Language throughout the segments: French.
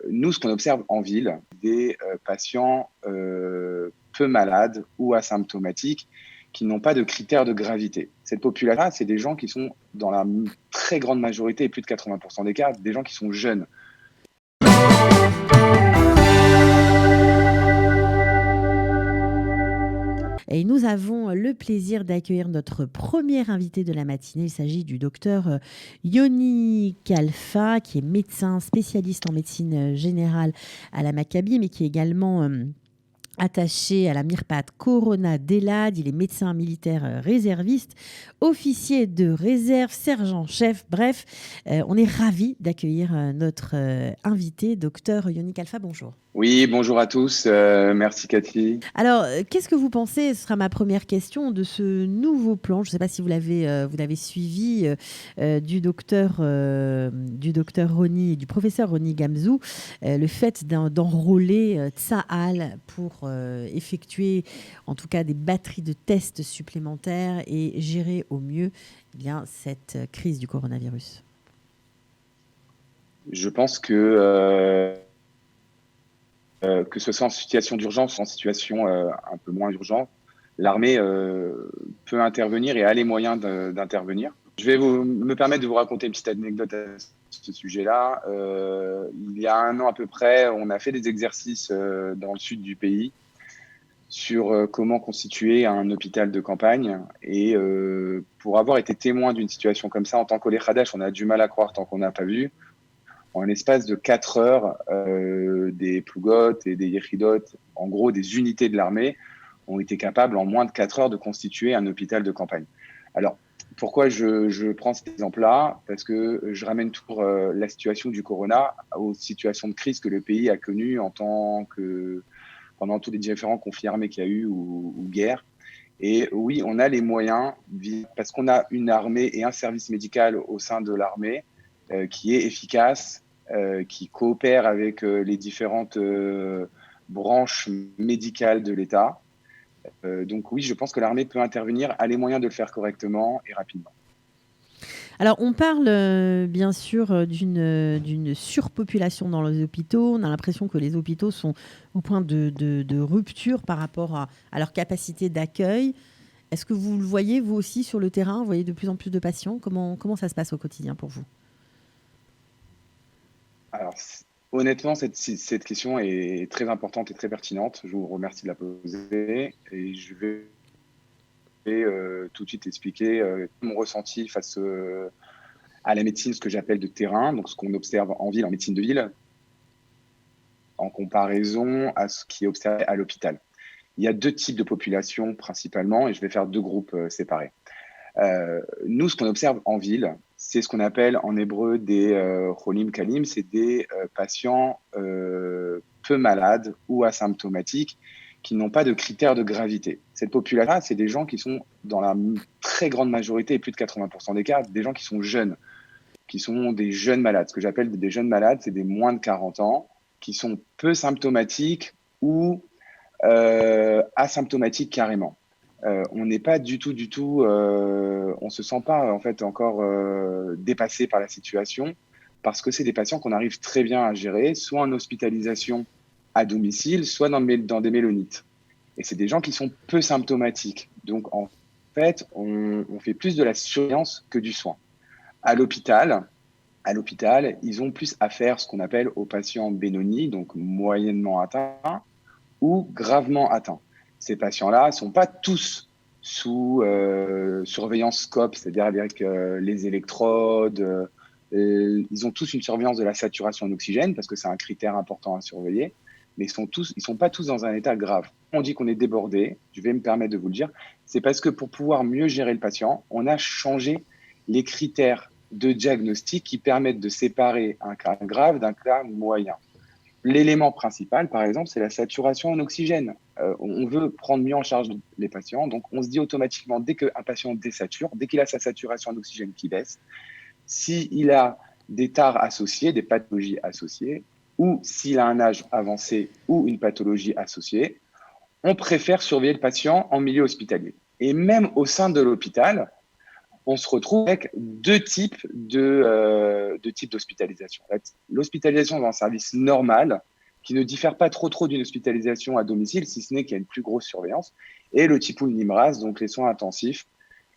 Nous, ce qu'on observe en ville, des patients peu malades ou asymptomatiques qui n'ont pas de critères de gravité. Cette population-là, c'est des gens qui sont, dans la très grande majorité, et plus de 80% des cas, des gens qui sont jeunes. Et nous avons le plaisir d'accueillir notre premier invité de la matinée. Il s'agit du docteur Yoni Khalfa, qui est médecin spécialiste en médecine générale à la Maccabi, mais qui est également attaché à la Mirpat Corona d'Elad. Il est médecin militaire réserviste, officier de réserve, sergent-chef. Bref, on est ravis d'accueillir notre invité, docteur Yoni Khalfa. Bonjour. Oui, bonjour à tous. Merci Cathy. Alors, qu'est-ce que vous pensez, ce sera ma première question, de ce nouveau plan? Je ne sais pas si vous l'avez suivi, du docteur Roni, du professeur Roni Gamzou, le fait d'enrôler Tsahal pour effectuer en tout cas des batteries de tests supplémentaires et gérer au mieux cette crise du coronavirus. Je pense que ce soit en situation d'urgence ou en situation un peu moins urgente, l'armée peut intervenir et a les moyens d'intervenir. Je vais me permettre de vous raconter une petite anecdote à ce sujet-là. Il y a 1 an à peu près, on a fait des exercices dans le sud du pays sur comment constituer un hôpital de campagne. Et pour avoir été témoin d'une situation comme ça, en tant qu'Olé Khadesh, on a du mal à croire tant qu'on n'a pas vu. En l'espace de 4 heures, des plougotes et des yechidot, en gros des unités de l'armée, ont été capables en moins de 4 heures de constituer un hôpital de campagne. Alors, pourquoi je prends cet exemple-là? Parce que je ramène toujours la situation du corona aux situations de crise que le pays a connues pendant tous les différents conflits armés qu'il y a eu ou guerres. Et oui, on a les moyens, parce qu'on a une armée et un service médical au sein de l'armée qui est efficace, qui coopère avec les différentes branches médicales de l'État. Donc oui, je pense que l'armée peut intervenir, a les moyens de le faire correctement et rapidement. Alors, on parle bien sûr d'une surpopulation dans les hôpitaux. On a l'impression que les hôpitaux sont au point de rupture par rapport à leur capacité d'accueil. Est-ce que vous le voyez, vous aussi, sur le terrain? Vous voyez de plus en plus de patients? Comment ça se passe au quotidien pour vous? Alors, honnêtement, cette question est très importante et très pertinente. Je vous remercie de la poser et je vais tout de suite expliquer mon ressenti face à la médecine, ce que j'appelle de terrain, donc ce qu'on observe en ville, en médecine de ville, en comparaison à ce qui est observé à l'hôpital. Il y a 2 types de populations principalement et je vais faire 2 groupes séparés. Nous, ce qu'on observe en ville, c'est ce qu'on appelle en hébreu des cholim kalim, c'est des patients peu malades ou asymptomatiques qui n'ont pas de critères de gravité. Cette population-là, c'est des gens qui sont, dans la très grande majorité, et plus de 80% des cas, des gens qui sont jeunes, qui sont des jeunes malades. Ce que j'appelle des jeunes malades, c'est des moins de 40 ans, qui sont peu symptomatiques ou asymptomatiques carrément. On n'est pas du tout, on se sent pas en fait encore dépassé par la situation parce que c'est des patients qu'on arrive très bien à gérer, soit en hospitalisation à domicile, soit dans des mélonites. Et c'est des gens qui sont peu symptomatiques. Donc en fait, on fait plus de la surveillance que du soin. À l'hôpital, ils ont plus affaire ce qu'on appelle aux patients Benoni, donc moyennement atteints ou gravement atteints. Ces patients-là ne sont pas tous sous surveillance SCOP, c'est-à-dire avec les électrodes. Ils ont tous une surveillance de la saturation en oxygène parce que c'est un critère important à surveiller, mais ils ne sont pas tous dans un état grave. On dit qu'on est débordé, je vais me permettre de vous le dire, c'est parce que pour pouvoir mieux gérer le patient, on a changé les critères de diagnostic qui permettent de séparer un cas grave d'un cas moyen. L'élément principal, par exemple, c'est la saturation en oxygène. On veut prendre mieux en charge les patients, donc on se dit automatiquement, dès qu'un patient désature, dès qu'il a sa saturation en oxygène qui baisse, s'il a des tares associées, des pathologies associées, ou s'il a un âge avancé ou une pathologie associée, on préfère surveiller le patient en milieu hospitalier. Et même au sein de l'hôpital, on se retrouve avec deux types d'hospitalisation. En fait, l'hospitalisation dans un service normal, qui ne diffère pas trop d'une hospitalisation à domicile, si ce n'est qu'il y a une plus grosse surveillance, et le type NIMRAS, donc les soins intensifs.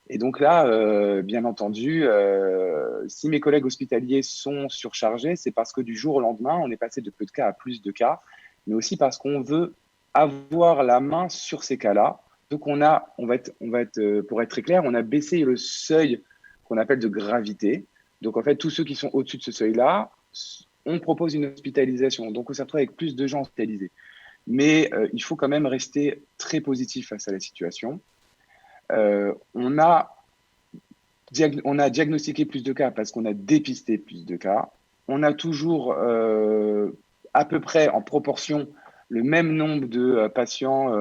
Et donc là, bien entendu, si mes collègues hospitaliers sont surchargés, c'est parce que du jour au lendemain, on est passé de peu de cas à plus de cas, mais aussi parce qu'on veut avoir la main sur ces cas-là. Donc pour être très clair, on a baissé le seuil qu'on appelle de gravité. Donc en fait, tous ceux qui sont au-dessus de ce seuil-là, on propose une hospitalisation. Donc on se retrouve avec plus de gens hospitalisés. Mais il faut quand même rester très positif face à la situation. On a diagnostiqué plus de cas parce qu'on a dépisté plus de cas. On a toujours à peu près en proportion le même nombre de patients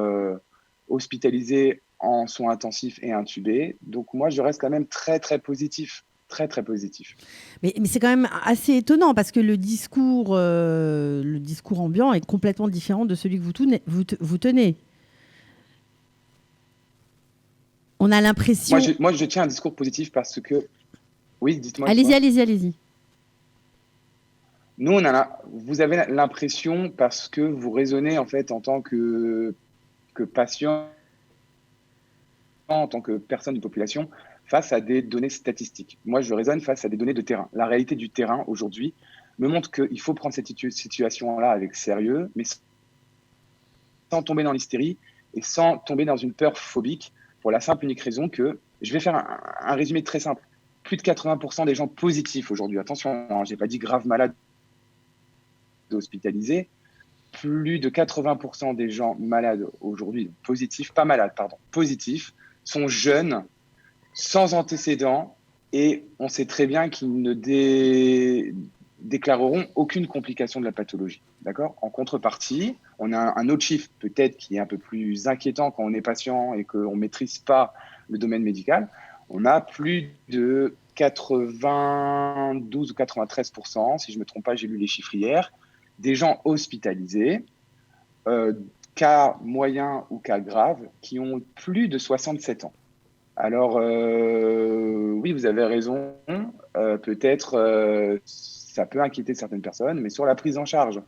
hospitalisés en soins intensifs et intubés. Donc moi, je reste quand même très positif. Très positif. Mais c'est quand même assez étonnant parce que le discours ambiant est complètement différent de celui que vous tenez. On a l'impression... Moi, je tiens un discours positif parce que... Oui, dites-moi. Allez-y. Nous, vous avez l'impression parce que vous raisonnez en fait en tant que patient, en tant que personne de population, face à des données statistiques. Moi, je raisonne face à des données de terrain. La réalité du terrain aujourd'hui me montre qu'il faut prendre cette situation-là avec sérieux, mais sans tomber dans l'hystérie et sans tomber dans une peur phobique, pour la simple et unique raison que, je vais faire un résumé très simple, plus de 80% des gens positifs aujourd'hui, attention, hein, je n'ai pas dit grave malade hospitalisés, plus de 80% des gens malades aujourd'hui, positifs, pas malades, pardon, positifs, sont jeunes, sans antécédents, et on sait très bien qu'ils ne déclareront aucune complication de la pathologie. D'accord ? En contrepartie, on a un autre chiffre peut-être qui est un peu plus inquiétant quand on est patient et qu'on ne maîtrise pas le domaine médical. On a plus de 92 ou 93%, si je ne me trompe pas, j'ai lu les chiffres hier, des gens hospitalisés, cas moyens ou cas graves, qui ont plus de 67 ans. Alors, oui, vous avez raison, peut-être ça peut inquiéter certaines personnes, mais sur la prise en charge,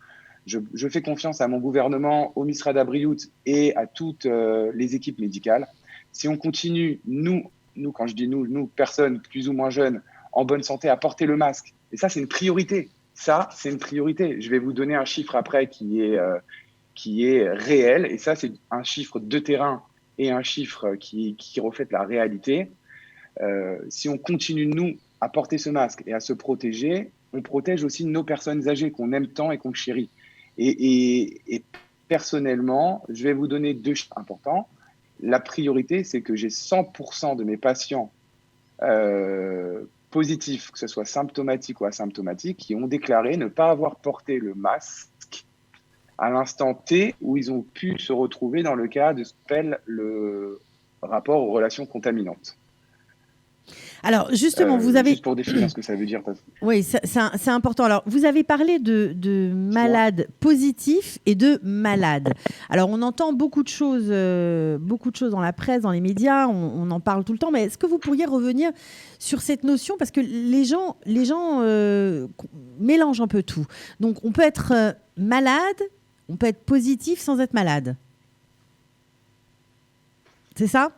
je fais confiance à mon gouvernement, au Misrada Briout et à toutes les équipes médicales. Si on continue, nous, quand je dis nous, personnes plus ou moins jeunes, en bonne santé, à porter le masque, et ça, c'est une priorité. Ça, c'est une priorité. Je vais vous donner un chiffre après qui est réel, et ça, c'est un chiffre de terrain et un chiffre qui reflète la réalité. Si on continue, nous, à porter ce masque et à se protéger, on protège aussi nos personnes âgées qu'on aime tant et qu'on chérit. Et personnellement, je vais vous donner deux chiffres importants. La priorité, c'est que j'ai 100% de mes patients positifs, que ce soit symptomatiques ou asymptomatiques, qui ont déclaré ne pas avoir porté le masque à l'instant T où ils ont pu se retrouver dans le cas de ce qu'on appelle le rapport aux relations contaminantes. Alors justement, vous avez... Juste pour définir ce que ça veut dire. Oui, c'est important. Alors, vous avez parlé de malades positifs et de malades. Alors, on entend beaucoup de choses dans la presse, dans les médias, on en parle tout le temps, mais est-ce que vous pourriez revenir sur cette notion? Parce que les gens mélangent un peu tout. Donc, on peut être malade, on peut être positif sans être malade. C'est ça?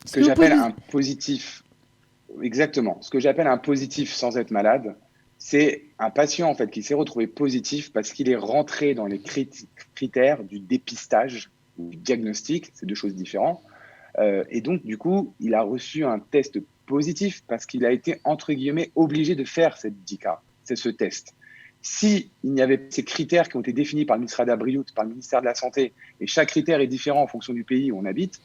Ce que j'appelle un positif... Exactement. Ce que j'appelle un positif sans être malade, c'est un patient en fait qui s'est retrouvé positif parce qu'il est rentré dans les critères du dépistage ou du diagnostic, c'est deux choses différentes. Et donc, du coup, il a reçu un test positif parce qu'il a été, entre guillemets, obligé de faire cette DICA, c'est ce test. Si il n'y avait pas ces critères qui ont été définis par le Misrada Briout, par le ministère de la Santé, et chaque critère est différent en fonction du pays où on habite,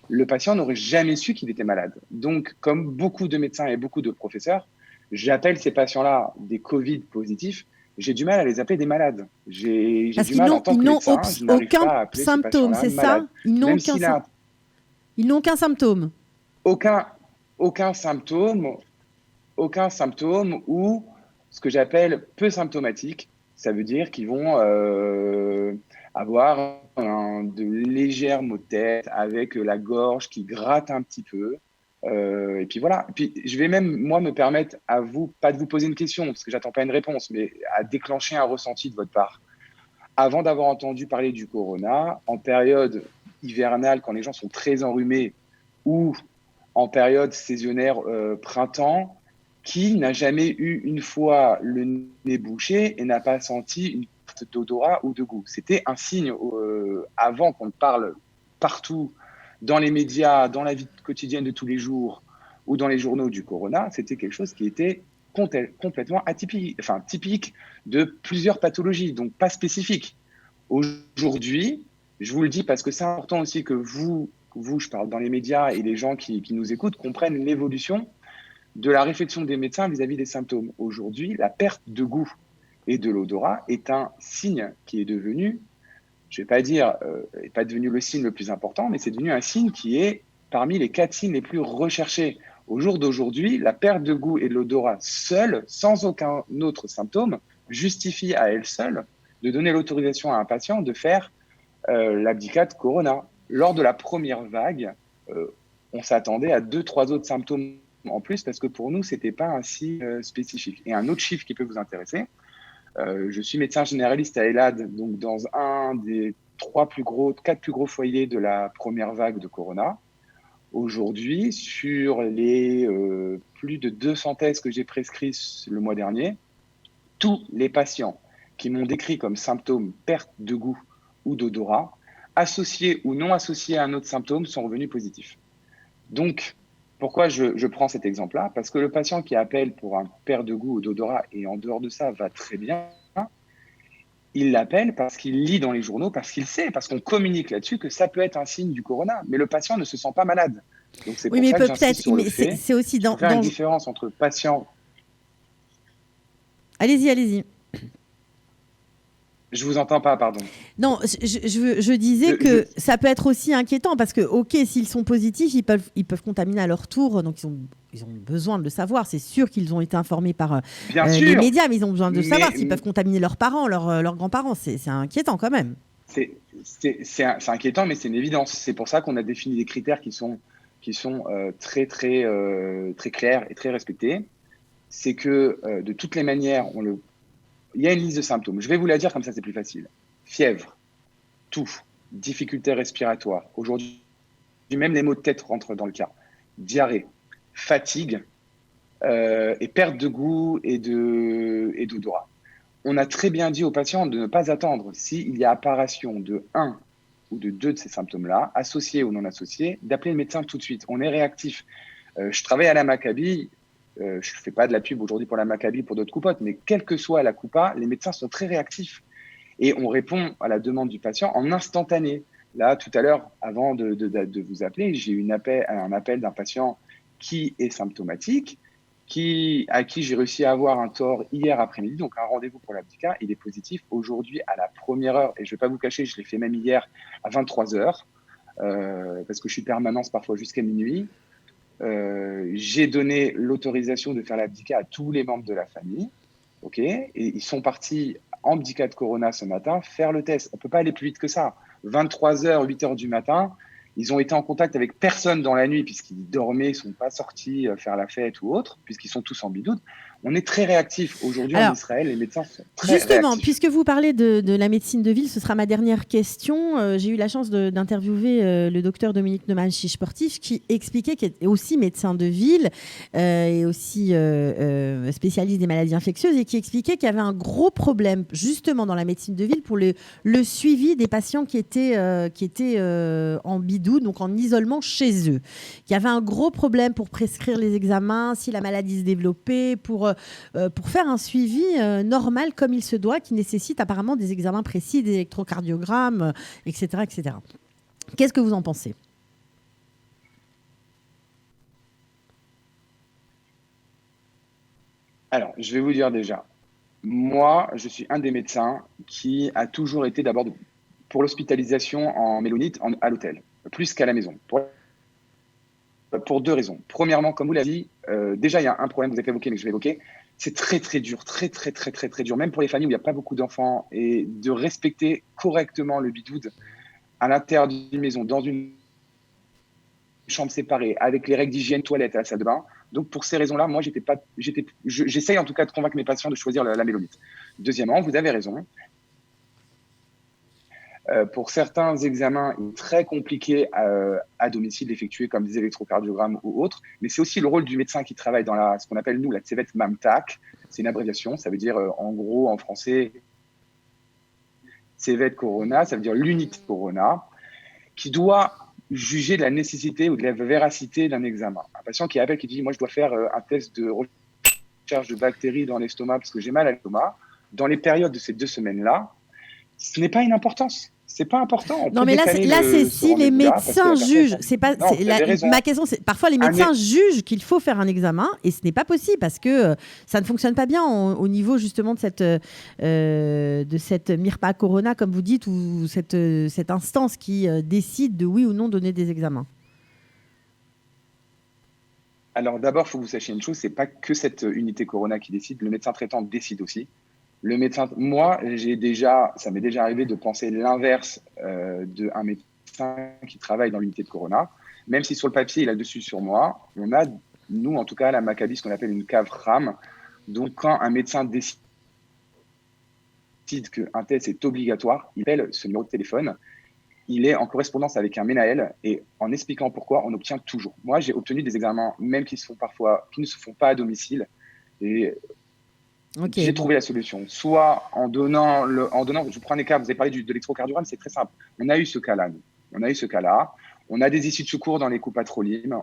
le patient n'aurait jamais su qu'il était malade. Donc, comme beaucoup de médecins et beaucoup de professeurs, j'appelle ces patients-là des Covid positifs. J'ai du mal à les appeler des malades. J'ai du mal en tant que médecin, je n'arrive pas à appeler ces patients-là malades. Ils n'ont aucun symptôme. Aucun symptôme ou ce que j'appelle peu symptomatique. Ça veut dire qu'ils vont avoir de légers maux de tête avec la gorge qui gratte un petit peu. Et puis voilà. Et puis je vais même, moi, me permettre à vous, pas de vous poser une question, parce que j'attends pas une réponse, mais à déclencher un ressenti de votre part. Avant d'avoir entendu parler du corona, en période hivernale, quand les gens sont très enrhumés, ou en période saisonnière printemps, qui n'a jamais eu une fois le nez bouché et n'a pas senti une perte d'odorat ou de goût? C'était un signe avant qu'on parle partout dans les médias, dans la vie quotidienne de tous les jours ou dans les journaux du corona. C'était quelque chose qui était complètement atypique, enfin typique de plusieurs pathologies, donc pas spécifique. Aujourd'hui, je vous le dis parce que c'est important aussi que vous, je parle dans les médias et les gens qui nous écoutent, comprennent l'évolution de la réflexion des médecins vis-à-vis des symptômes. Aujourd'hui, la perte de goût et de l'odorat est un signe qui est devenu, je ne vais pas dire, n'est pas devenu le signe le plus important, mais c'est devenu un signe qui est parmi les 4 signes les plus recherchés. Au jour d'aujourd'hui, la perte de goût et de l'odorat seule, sans aucun autre symptôme, justifie à elle seule de donner l'autorisation à un patient de faire l'abdicate corona. Lors de la première vague, on s'attendait à 2-3 autres symptômes en plus parce que pour nous, ce n'était pas un signe spécifique. Et un autre chiffre qui peut vous intéresser, je suis médecin généraliste à Elad, donc dans un des 4 plus gros foyers de la première vague de corona. Aujourd'hui, sur les plus de 200 tests que j'ai prescrits le mois dernier, tous les patients qui m'ont décrit comme symptômes perte de goût ou d'odorat, associés ou non associés à un autre symptôme, sont revenus positifs. Donc, pourquoi je prends cet exemple-là? Parce que le patient qui appelle pour un perte de goût ou d'odorat et en dehors de ça va très bien, il l'appelle parce qu'il lit dans les journaux, parce qu'il sait, parce qu'on communique là-dessus que ça peut être un signe du corona. Mais le patient ne se sent pas malade. Donc c'est Oui, pour mais ça que j'insiste peut-être, sur le mais fait c'est aussi qu'il faut faire une différence entre patient. Allez-y, allez-y. Je vous entends pas, pardon. Non, je disais que ça peut être aussi inquiétant parce que, ok, s'ils sont positifs, ils peuvent contaminer à leur tour, donc ils ont besoin de le savoir. C'est sûr qu'ils ont été informés par Bien les sûr, médias, mais ils ont besoin de savoir s'ils peuvent contaminer leurs parents, leurs grands-parents. C'est inquiétant quand même. C'est inquiétant, mais c'est une évidence. C'est pour ça qu'on a défini des critères qui sont très clairs et très respectés. C'est que de toutes les manières, il y a une liste de symptômes. Je vais vous la dire comme ça, c'est plus facile. Fièvre, toux, difficultés respiratoires. Aujourd'hui, même les maux de tête rentrent dans le cas. Diarrhée, fatigue et perte de goût et d'odorat. On a très bien dit aux patients de ne pas attendre, s'il y a apparition de 1 ou de 2 de ces symptômes-là, associés ou non associés, d'appeler le médecin tout de suite. On est réactif. Je travaille à la Maccabi. Je ne fais pas de la pub aujourd'hui pour la Maccabi, pour d'autres coupotes, mais quelle que soit la coupa, les médecins sont très réactifs. Et on répond à la demande du patient en instantané. Là, tout à l'heure, avant de vous appeler, j'ai eu un appel d'un patient qui est symptomatique, à qui j'ai réussi à avoir un TOR hier après-midi, donc un rendez-vous pour l'abdicat. Il est positif aujourd'hui à la première heure, et je ne vais pas vous cacher, je l'ai fait même hier à 23h, parce que je suis permanence parfois jusqu'à minuit. J'ai donné l'autorisation de faire l'abdicat à tous les membres de la famille, ok, et ils sont partis en bdicat de Corona ce matin faire le test. On ne peut pas aller plus vite que ça. 23h, 8h du matin, ils ont été en contact avec personne dans la nuit puisqu'ils dormaient, ils ne sont pas sortis faire la fête ou autre, puisqu'ils sont tous en bidoute. On est très réactifs. Aujourd'hui, en Israël, les médecins sont très réactifs. Justement, puisque vous parlez de la médecine de ville, ce sera ma dernière question. J'ai eu la chance d'interviewer le docteur Dominique Neumann-Chiche-Sportif qui expliquait, qu'il est aussi médecin de ville et aussi spécialiste des maladies infectieuses, et qui expliquait qu'il y avait un gros problème justement dans la médecine de ville pour le suivi des patients qui étaient en bidou, donc en isolement chez eux. Il y avait un gros problème pour prescrire les examens, si la maladie se développait, pour faire un suivi normal comme il se doit, qui nécessite apparemment des examens précis, des électrocardiogrammes, etc., etc. Qu'est-ce que vous en pensez ? Alors, je vais vous dire déjà, moi, je suis un des médecins qui a toujours été d'abord pour l'hospitalisation en mélonite à l'hôtel, plus qu'à la maison. Pour 2 raisons. Premièrement, comme vous l'avez dit, déjà, il y a un problème, vous avez évoqué, mais je vais évoquer. C'est très, très dur, très dur, même pour les familles où il n'y a pas beaucoup d'enfants, et de respecter correctement le bidoude à l'intérieur d'une maison, dans une chambres séparées, avec les règles d'hygiène, toilette et la salle de bain. Donc, pour ces raisons-là, moi, j'essaye en tout cas de convaincre mes patients de choisir la mélomite. Deuxièmement, vous avez raison. Pour certains examens très compliqués à domicile effectués comme des électrocardiogrammes ou autres, mais c'est aussi le rôle du médecin qui travaille dans ce qu'on appelle nous la Tsevet Mamtak. C'est une abréviation, ça veut dire en gros en français Tsevet Corona, ça veut dire l'unité Corona, qui doit juger de la nécessité ou de la véracité d'un examen. Un patient qui appelle qui dit moi je dois faire un test de recherche de bactéries dans l'estomac parce que j'ai mal à l'estomac. Dans les périodes de ces 2 semaines-là, ce n'est pas une importance. C'est pas important. Non, mais là, c'est si les médecins jugent. C'est pas. Ma question, c'est parfois les médecins jugent qu'il faut faire un examen et ce n'est pas possible parce que ça ne fonctionne pas bien au niveau justement de cette MIRPA Corona, comme vous dites, ou cette instance qui décide de oui ou non donner des examens. Alors d'abord, il faut que vous sachiez une chose, c'est pas que cette unité Corona qui décide. Le médecin traitant décide aussi. Le médecin, moi, ça m'est déjà arrivé de penser l'inverse d'un médecin qui travaille dans l'unité de Corona. Même si sur le papier, il a dessus sur moi, on a, nous, en tout cas, à la Maccabi, ce qu'on appelle une cave RAM. Donc, quand un médecin décide qu'un test est obligatoire, il appelle ce numéro de téléphone. Il est en correspondance avec un Menaël et en expliquant pourquoi, on obtient toujours. Moi, j'ai obtenu des examens, même qui ne se font pas à domicile. Et j'ai trouvé la solution. Soit en donnant, je prends un cas, vous avez parlé de l'électrocardiogramme, c'est très simple. On a eu ce cas-là, nous. On a des issues de secours dans les coupes patronymes.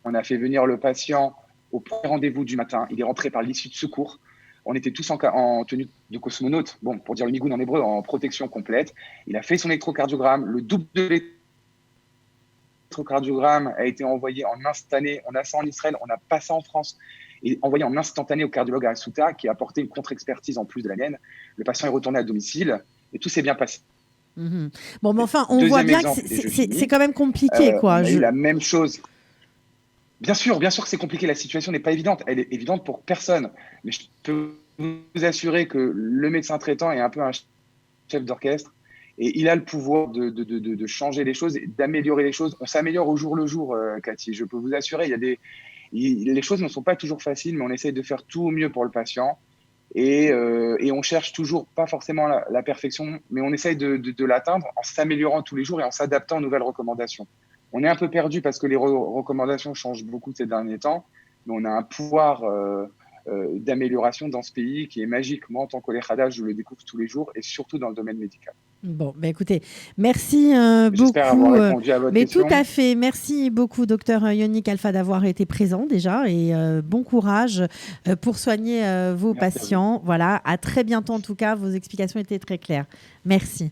On a fait venir le patient au premier rendez-vous du matin. Il est rentré par l'issue de secours. On était tous en tenue de cosmonaute, bon, pour dire le migoun en hébreu, en protection complète. Il a fait son électrocardiogramme. Le double de l'électrocardiogramme a été envoyé en instantané. On a ça en Israël, on n'a pas ça en France. Et envoyé en instantané au cardiologue à Asuta, qui a apporté une contre-expertise en plus de la mienne. Le patient est retourné à domicile et tout s'est bien passé. Bon, mais enfin, on voit bien que c'est quand même compliqué, quoi. On a eu la même chose. Bien sûr que c'est compliqué. La situation n'est pas évidente. Elle est évidente pour personne. Mais je peux vous assurer que le médecin traitant est un peu un chef d'orchestre et il a le pouvoir de changer les choses et d'améliorer les choses. On s'améliore au jour le jour, Cathy. Je peux vous assurer, les choses ne sont pas toujours faciles, mais on essaye de faire tout au mieux pour le patient. Et on cherche toujours, pas forcément la perfection, mais on essaye de l'atteindre en s'améliorant tous les jours et en s'adaptant aux nouvelles recommandations. On est un peu perdu parce que les recommandations changent beaucoup ces derniers temps, mais on a un pouvoir d'amélioration dans ce pays qui est magique. Moi, en tant qu'Olechada, je le découvre tous les jours et surtout dans le domaine médical. Bon, écoutez, merci beaucoup. J'espère avoir répondu à votre question. Tout à fait. Merci beaucoup, docteur Yoni Khalfa, d'avoir été présent déjà et bon courage pour soigner vos patients. Voilà, à très bientôt en tout cas. Vos explications étaient très claires. Merci.